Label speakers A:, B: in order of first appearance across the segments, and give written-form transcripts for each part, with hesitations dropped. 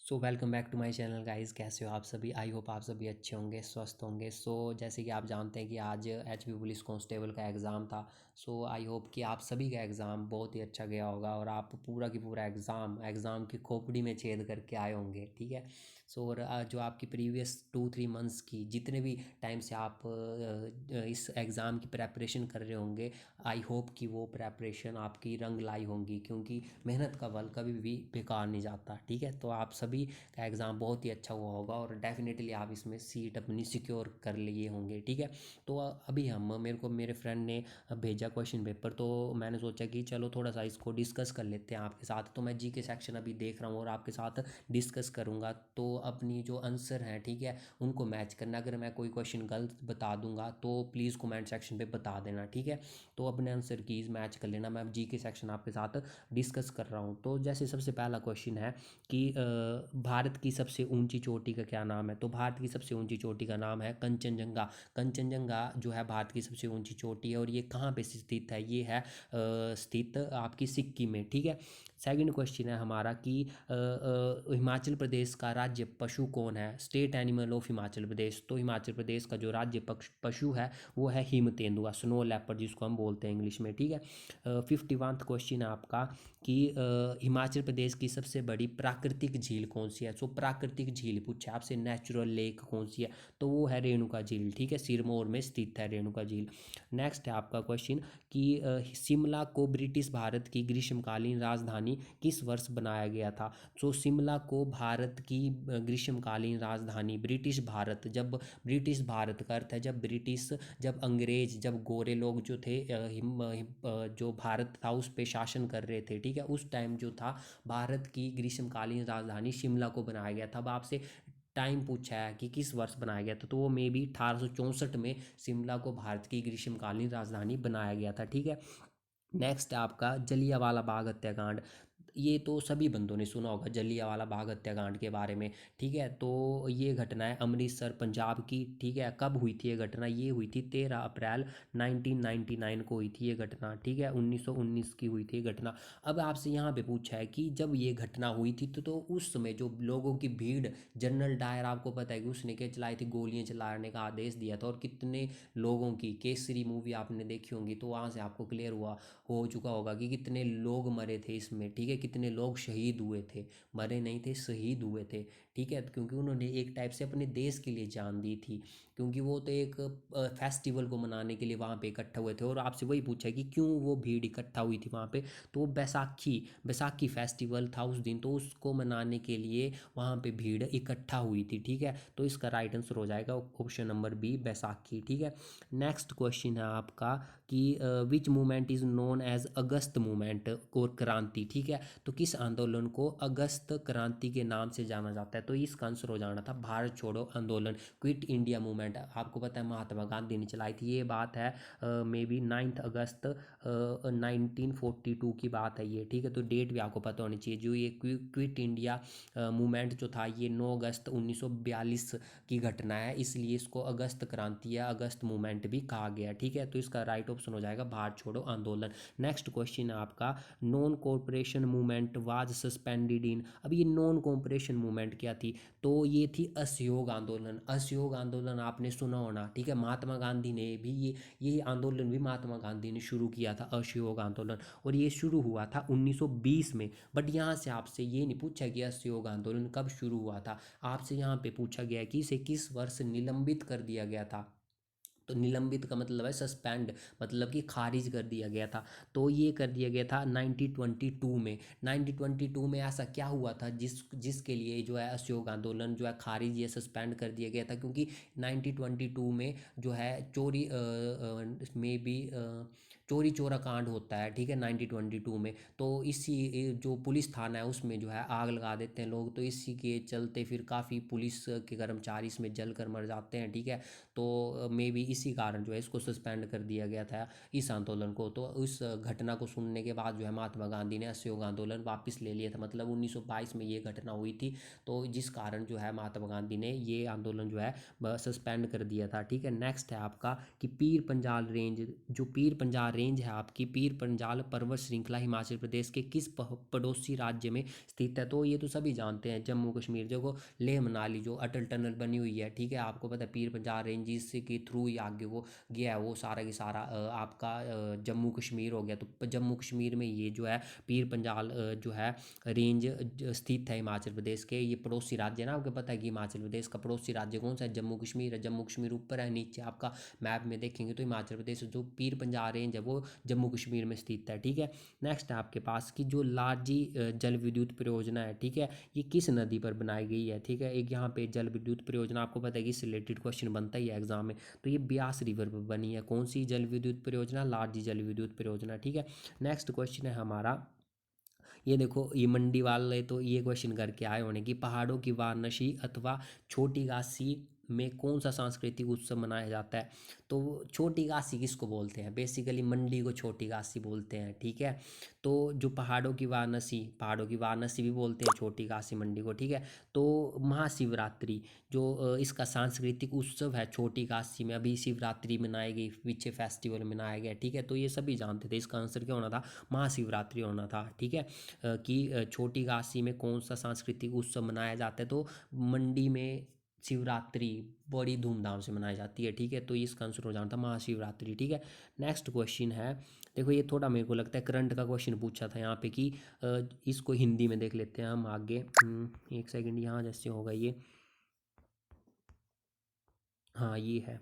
A: So welcome back to my channel guys. कैसे हो आप सभी? आई होप आप सभी अच्छे होंगे, स्वस्थ होंगे। जैसे कि आप जानते हैं कि आज एचपी पुलिस कांस्टेबल का एग्ज़ाम था। आई होप कि आप सभी का एग्ज़ाम बहुत ही अच्छा गया होगा और आप पूरा की पूरा एग्ज़ाम की खोपड़ी में छेद करके आए होंगे। ठीक है। और जो आपकी प्रीवियस 2-3 मंथ्स की जितने भी टाइम से आप इस एग्ज़ाम की प्रेपरेशन कर रहे होंगे, आई होप कि वो प्रेपरेशन आपकी रंग लाई होंगी, क्योंकि मेहनत का फल कभी भी बेकार नहीं जाता। ठीक है। तो आप सभी का एग्ज़ाम बहुत ही अच्छा हुआ होगा और डेफिनेटली आप इसमें सीट अपनी सिक्योर कर लिए होंगे। ठीक है। तो अभी हम मेरे फ्रेंड ने भेजा क्वेश्चन पेपर, तो मैंने सोचा कि चलो थोड़ा सा इसको डिस्कस कर लेते हैं आपके साथ। तो मैं जी के सेक्शन अभी देख रहा हूँ और आपके साथ डिस्कस करूँगा। तो अपनी जो आंसर हैं, ठीक है, उनको मैच करना। अगर मैं कोई क्वेश्चन गलत बता दूंगा तो प्लीज़ कमेंट सेक्शन पे बता देना। ठीक है। तो अपने आंसर कीज मैच कर लेना। मैं जी के सेक्शन आपके साथ डिस्कस कर रहा हूँ। तो जैसे सबसे पहला क्वेश्चन है कि भारत की सबसे ऊंची चोटी का क्या नाम है? तो भारत की सबसे ऊंची चोटी का नाम है कंचनजंगा। कंचनजंगा जो है भारत की सबसे ऊंची चोटी है और ये कहाँ पे स्थित है? ये है स्थित आपकी सिक्किम में। ठीक है। सेकंड क्वेश्चन है हमारा कि हिमाचल प्रदेश का राज्य पशु कौन है? State animal of Himachal Pradesh. तो हिमाचल प्रदेश का जो राज्य पशु है वो है हिम तेंदुआ, स्नो लेपर्ड जिसको हम बोलते हैं इंग्लिश में। ठीक है। 51वां क्वेश्चन है आपका कि हिमाचल प्रदेश की सबसे बड़ी प्राकृतिक झील कौन सी है? सो प्राकृतिक झील पूछा आपसे, नेचुरल लेक कौन सी है? तो वो है रेणुका झील। ठीक है। सिरमौर में स्थित है रेणुका झील। नेक्स्ट है आपका क्वेश्चन कि शिमला को ब्रिटिश भारत की ग्रीष्मकालीन राजधानी किस वर्ष बनाया गया था? सो शिमला को भारत की ग्रीष्मकालीन राजधानी, ब्रिटिश भारत, जब ब्रिटिश भारत का अर्थ है जब अंग्रेज, जब गोरे लोग जो थे जो भारत था उस पे शासन कर रहे थे। ठीक है। उस टाइम जो था भारत की ग्रीष्मकालीन राजधानी शिमला को बनाया गया था। अब आपसे टाइम पूछा है कि किस वर्ष बनाया गया था, तो वो मे बी 1864 में शिमला को भारत की ग्रीष्मकालीन राजधानी बनाया गया था। ठीक है। नेक्स्ट आपका जलियांवाला बाग हत्याकांड। ये तो सभी बंदों ने सुना होगा जलियांवाला बाग हत्याकांड के बारे में। ठीक है। तो ये घटना है अमृतसर पंजाब की। ठीक है। कब हुई थी ये घटना? ये हुई थी 13 अप्रैल 1999 को हुई थी ये घटना। ठीक है। 1919 की हुई थी ये घटना। अब आपसे यहाँ पे पूछा है कि जब ये घटना हुई थी तो उस समय जो लोगों की भीड़, जनरल डायर आपको पता है कि उसने क्या चलाई थी? गोलियां चलाने का आदेश दिया था। और कितने लोगों की, केसरी मूवी आपने देखी होंगी तो वहाँ से आपको क्लियर हो चुका होगा कि कितने लोग मरे थे इसमें। ठीक है। कितने लोग शहीद हुए थे, मरे नहीं थे, शहीद हुए थे। ठीक है। क्योंकि उन्होंने एक टाइप से अपने देश के लिए जान दी थी, क्योंकि वो तो एक फेस्टिवल को मनाने के लिए वहाँ पे इकट्ठा हुए थे। और आपसे वही पूछा कि क्यों वो भीड़ इकट्ठा हुई थी वहाँ पे? तो वो बैसाखी बैसाखी फेस्टिवल था उस दिन, तो उसको मनाने के लिए वहाँ पे भीड़ इकट्ठा हुई थी। ठीक है। तो इसका राइट आंसर हो जाएगा ऑप्शन नंबर बी, बैसाखी। ठीक है। नेक्स्ट क्वेश्चन है आपका कि which movement is known as August movement और क्रांति। ठीक है। तो किस आंदोलन को अगस्त क्रांति के नाम से जाना जाता है? तो इसका आंसर हो जाना था भारत छोड़ो आंदोलन, क्विट इंडिया मूवमेंट। आपको पता है महात्मा गांधी ने चलाई थी। ये बात है मे बी 9 अगस्त 1942 की बात है ये। ठीक है। तो डेट भी आपको पता होनी चाहिए। जो ये क्विट इंडिया मूवमेंट जो था ये 9 अगस्त 1942 की घटना है, इसलिए इसको अगस्त क्रांति या अगस्त मूवमेंट भी कहा गया। ठीक है। तो इसका राइट ऑप्शन हो जाएगा भारत छोड़ो आंदोलन। नेक्स्ट क्वेश्चन है आपका, non corporation movement was suspended in. अब ये नॉन कॉरपोरेशन मूवमेंट क्या थी? तो ये थी असहयोग आंदोलन। असहयोग आंदोलन आपने सुना होना। ठीक है। महात्मा गांधी ने भी ये आंदोलन भी महात्मा गांधी ने शुरू किया था, असहयोग आंदोलन। और ये शुरू हुआ था 1920 में। बट यहाँ से आपसे ये नहीं पूछा गया असहयोग आंदोलन कब शुरू हुआ था। आपसे यहाँ पे पूछा गया है कि इसे किस वर्ष निलंबित कर दिया गया था। तो निलंबित का मतलब है सस्पेंड, मतलब कि खारिज कर दिया गया था। तो ये कर दिया गया था 1922 में। 1922 में ऐसा क्या हुआ था जिसके लिए जो है असहयोग आंदोलन जो है खारिज या सस्पेंड कर दिया गया था? क्योंकि 1922 में जो है चोरी में भी चोरी चोरा कांड होता है। ठीक है। 1922 में तो इसी जो पुलिस थाना है उसमें जो है आग लगा देते हैं लोग। तो इसी के चलते फिर काफ़ी पुलिस के कर्मचारी इसमें जल कर मर जाते हैं। ठीक है। तो मे बी इसी कारण जो है इसको सस्पेंड कर दिया गया था इस आंदोलन को। तो उस घटना को सुनने के बाद जो है महात्मा गांधी ने असहयोग आंदोलन वापस ले लिया था। मतलब 1922 में ये घटना हुई थी, तो जिस कारण जो है महात्मा गांधी ने ये आंदोलन जो है सस्पेंड कर दिया था। ठीक है। नेक्स्ट है आपका कि पीर पंजाल रेंज, जो पीर पंजाल रेंज है आपकी पीर पंजाल पर्वत श्रृंखला हिमाचल प्रदेश के किस पड़ोसी राज्य में स्थित है? तो ये तो सभी जानते हैं, जम्मू कश्मीर। देखो लेह मनाली जो अटल टनल बनी हुई है, ठीक है, आपको पता है पीर पंजाल रेंज के थ्रू ही आगे वो गया है, वो सारा की सारा आपका जम्मू कश्मीर हो गया। तो जम्मू कश्मीर में ये जो है पीर पंजाल जो है रेंज स्थित है हिमाचल प्रदेश के। ये पड़ोसी राज्य है ना, आपको पता है कि हिमाचल प्रदेश का पड़ोसी राज्य कौन सा है? जम्मू कश्मीर है। जम्मू कश्मीर ऊपर है, नीचे आपका मैप में देखेंगे तो हिमाचल प्रदेश जो पीर पंजाल रेंज है वो जम्मू कश्मीर में स्थित है, ठीक है। नेक्स्ट है आपके पास की जो लारजी जल विद्युत परियोजना है, ठीक है, ये किस नदी पर बनाई गई है? ठीक है, एक यहाँ पे जल विद्युत परियोजना, आपको पता है कि इससे रिलेटेड क्वेश्चन बनता ही है एग्जाम में, तो ये ब्यास रिवर पर बनी है। कौन सी जल विद्युत परियोजना? लारजी जल विद्युत परियोजना, ठीक है। नेक्स्ट क्वेश्चन है हमारा, ये देखो ये मंडी वाले तो ये क्वेश्चन करके आए होने की पहाड़ों की वाराणसी अथवा छोटी काशी में कौन सा सांस्कृतिक उत्सव मनाया जाता है? तो छोटी काशी किसको बोलते हैं? बेसिकली मंडी को छोटी काशी बोलते हैं, ठीक है। तो जो पहाड़ों की वाराणसी भी बोलते हैं छोटी काशी मंडी को, ठीक है। तो महाशिवरात्रि जो इसका सांस्कृतिक उत्सव है छोटी काशी में, अभी शिवरात्रि मनाई गई, पीछे फेस्टिवल मनाया गया, ठीक है। तो ये सभी जानते थे, इसका आंसर क्या होना था? महाशिवरात्रि होना था, ठीक है। कि छोटी काशी में कौन सा सांस्कृतिक उत्सव मनाया जाता है? तो मंडी में शिवरात्रि बड़ी धूमधाम से मनाई जाती है, ठीक है। तो इसका आंसर हो जाना था महाशिवरात्रि, ठीक है। नेक्स्ट क्वेश्चन है, देखो ये थोड़ा मेरे को लगता है करंट का क्वेश्चन पूछा था यहाँ पे कि इसको हिंदी में देख लेते हैं हम आगे। एक सेकंड, यहाँ जैसे होगा ये, हाँ ये है।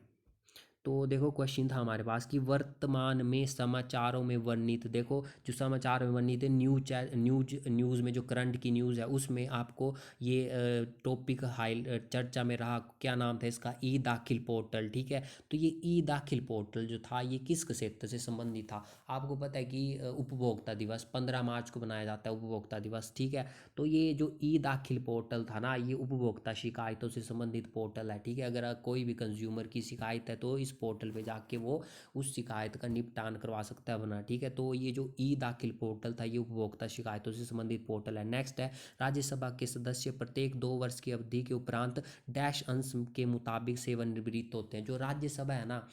A: तो देखो क्वेश्चन था हमारे पास कि वर्तमान में समाचारों में वर्णित, देखो जो समाचार में वर्णित है, न्यूज़ में जो करंट की न्यूज़ है उसमें आपको ये टॉपिक हाई चर्चा में रहा, क्या नाम था इसका? ई दाखिल पोर्टल, ठीक है। तो ये ई दाखिल पोर्टल जो था ये किस क्षेत्र से संबंधित था? आपको पता है कि उपभोक्ता दिवस 15 मार्च को मनाया जाता है, उपभोक्ता दिवस, ठीक है। तो ये जो ई दाखिल पोर्टल था ना, ये उपभोक्ता शिकायतों से संबंधित पोर्टल है, ठीक है। अगर कोई भी कंज्यूमर की शिकायत है तो इस पोर्टल पे जाके वो उस शिकायत का निपटान करवा सकता है बना, ठीक है। तो ये जो ई दाखिल पोर्टल था ये उपभोक्ता शिकायतों से संबंधित पोर्टल है। नेक्स्ट है, राज्यसभा के सदस्य प्रत्येक 2 वर्ष की अवधि के उपरांत डैश अंश के मुताबिक सेवानिवृत्त होते हैं। जो राज्यसभा है ना,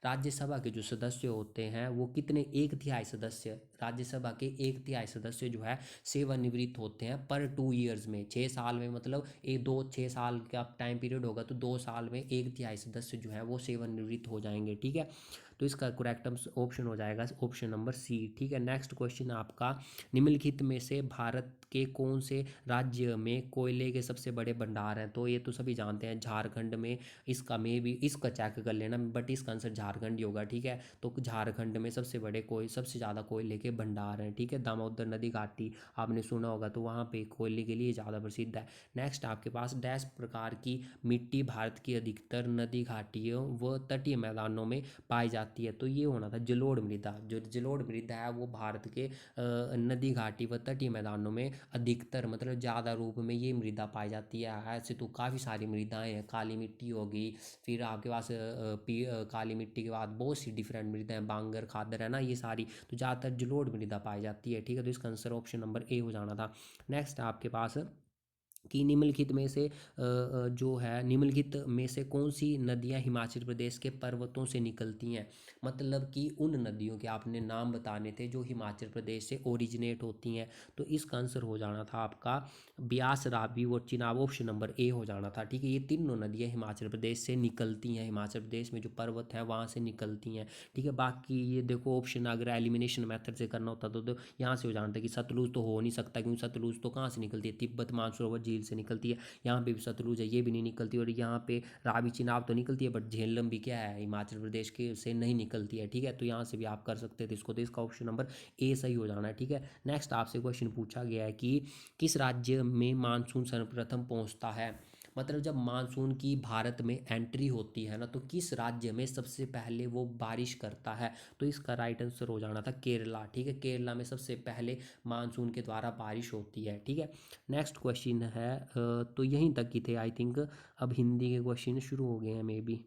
A: राज्यसभा के जो सदस्य होते हैं वो कितने, 1/3 सदस्य, राज्यसभा के 1/3 सदस्य जो है सेवानिवृत्त होते हैं पर 2 ईयर्स में, 6 साल में, मतलब 6 साल का टाइम पीरियड होगा तो 2 साल में 1/3 सदस्य जो है वो सेवानिवृत्त हो जाएंगे, ठीक है। तो इसका करेक्ट ऑप्शन हो जाएगा ऑप्शन नंबर सी, ठीक है। नेक्स्ट क्वेश्चन आपका, निम्नलिखित में से भारत के कौन से राज्य में कोयले के सबसे बड़े भंडार हैं? तो ये तो सभी जानते हैं झारखंड में, इसका में भी इसका चेक कर लेना, बट इसका आंसर झारखंड ही होगा, ठीक है। तो झारखंड में सबसे ज़्यादा कोयले के भंडार हैं, ठीक है। दामोदर नदी घाटी आपने सुना होगा, तो वहाँ पे कोयले के लिए ज़्यादा प्रसिद्ध है। नेक्स्ट आपके पास, डैश प्रकार की मिट्टी भारत की अधिकतर नदी घाटियों व तटीय मैदानों में पाई जाती है? तो ये होना था जलोढ़ मृदा। जो जलोढ़ मृदा है वो भारत के नदी घाटी व तटीय मैदानों में अधिकतर, मतलब ज़्यादा रूप में ये मृदा पाई जाती है। ऐसे तो काफ़ी सारी मृदाएं हैं, काली मिट्टी होगी, फिर आपके पास काली मिट्टी के बाद बहुत सी डिफरेंट मृदाएं, बांगर खादर है ना, ये सारी तो ज़्यादातर जलोढ़ मृदा पाई जाती है, ठीक है। तो इसका आंसर ऑप्शन नंबर ए हो जाना था। नेक्स्ट आपके पास कि निम्नलिखित में से जो है, निम्नलिखित में से कौन सी नदियां हिमाचल प्रदेश के पर्वतों से निकलती हैं? मतलब कि उन नदियों के आपने नाम बताने थे जो हिमाचल प्रदेश से ओरिजिनेट होती हैं। तो इसका आंसर हो जाना था आपका ब्यास, रावी और चिनाब, ऑप्शन नंबर ए हो जाना था, ठीक है। ये तीनों नदियां हिमाचल प्रदेश से निकलती हैं, हिमाचल प्रदेश में जो पर्वत है वहाँ से निकलती हैं, ठीक है। बाकी ये देखो ऑप्शन अगर एलिमिनेशन मेथड से करना होता तो यहाँ से हो जाना था कि सतलुज तो हो नहीं सकता, क्योंकि सतलुज तो कहाँ से निकलती है? तिब्बत मानसरोवर झील से निकलती है। यहाँ पे भी सतलुज है, ये भी नहीं निकलती। और यहाँ पे रावी चिनाब तो निकलती है, बट झेलम भी क्या है, हिमाचल प्रदेश के से नहीं निकलती है, ठीक है। तो यहाँ से भी आप कर सकते थे इसको, तो इसका ऑप्शन नंबर ए सही हो जाना है, ठीक है। नेक्स्ट आपसे क्वेश्चन पूछा गया है कि किस राज्य में मानसून सर्वप्रथम पहुँचता है? मतलब जब मानसून की भारत में एंट्री होती है ना, तो किस राज्य में सबसे पहले वो बारिश करता है? तो इसका राइट आंसर हो जाना था केरला, ठीक है। केरला में सबसे पहले मानसून के द्वारा बारिश होती है, ठीक है। नेक्स्ट क्वेश्चन है, तो यहीं तक की थे आई थिंक, अब हिंदी के क्वेश्चन शुरू हो गए हैं मे बी।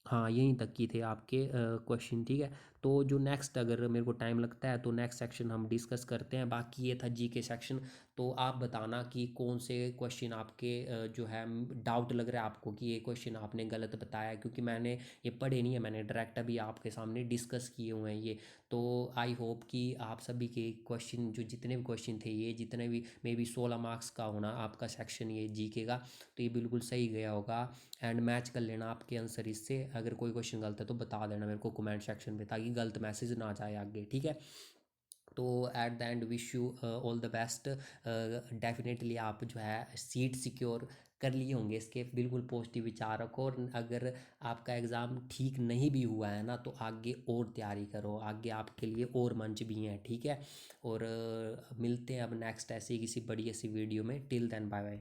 A: हाँ यहीं तक की थे आपके क्वेश्चन, ठीक है। तो जो नेक्स्ट अगर मेरे को टाइम लगता है तो नेक्स्ट सेक्शन हम डिस्कस करते हैं। बाकी ये था जी के सेक्शन। तो आप बताना कि कौन से क्वेश्चन आपके जो है डाउट लग रहा है आपको कि ये क्वेश्चन आपने गलत बताया, क्योंकि मैंने ये पढ़े नहीं है, मैंने डायरेक्ट अभी आपके सामने डिस्कस किए हुए हैं ये। तो आई होप कि आप सभी के क्वेश्चन, जो जितने भी क्वेश्चन थे, ये जितने भी मे बी 16 मार्क्स का होना आपका सेक्शन ये जीके का, तो ये बिल्कुल सही गया होगा। एंड मैच कर लेना आपके आंसर इससे। अगर कोई क्वेश्चन गलत है तो बता देना मेरे को कमेंट सेक्शन में, ताकि गलत मैसेज ना जाए आगे, ठीक है। तो at the end wish you all the best. Definitely आप जो है सीट सिक्योर कर लिए होंगे इसके, बिल्कुल पॉजिटिव विचार रखो। और अगर आपका एग्ज़ाम ठीक नहीं भी हुआ है ना, तो आगे और तैयारी करो, आगे आपके लिए और मंच भी हैं, ठीक है। और मिलते हैं अब नेक्स्ट ऐसी किसी बड़ी ऐसी वीडियो में। Till then bye bye.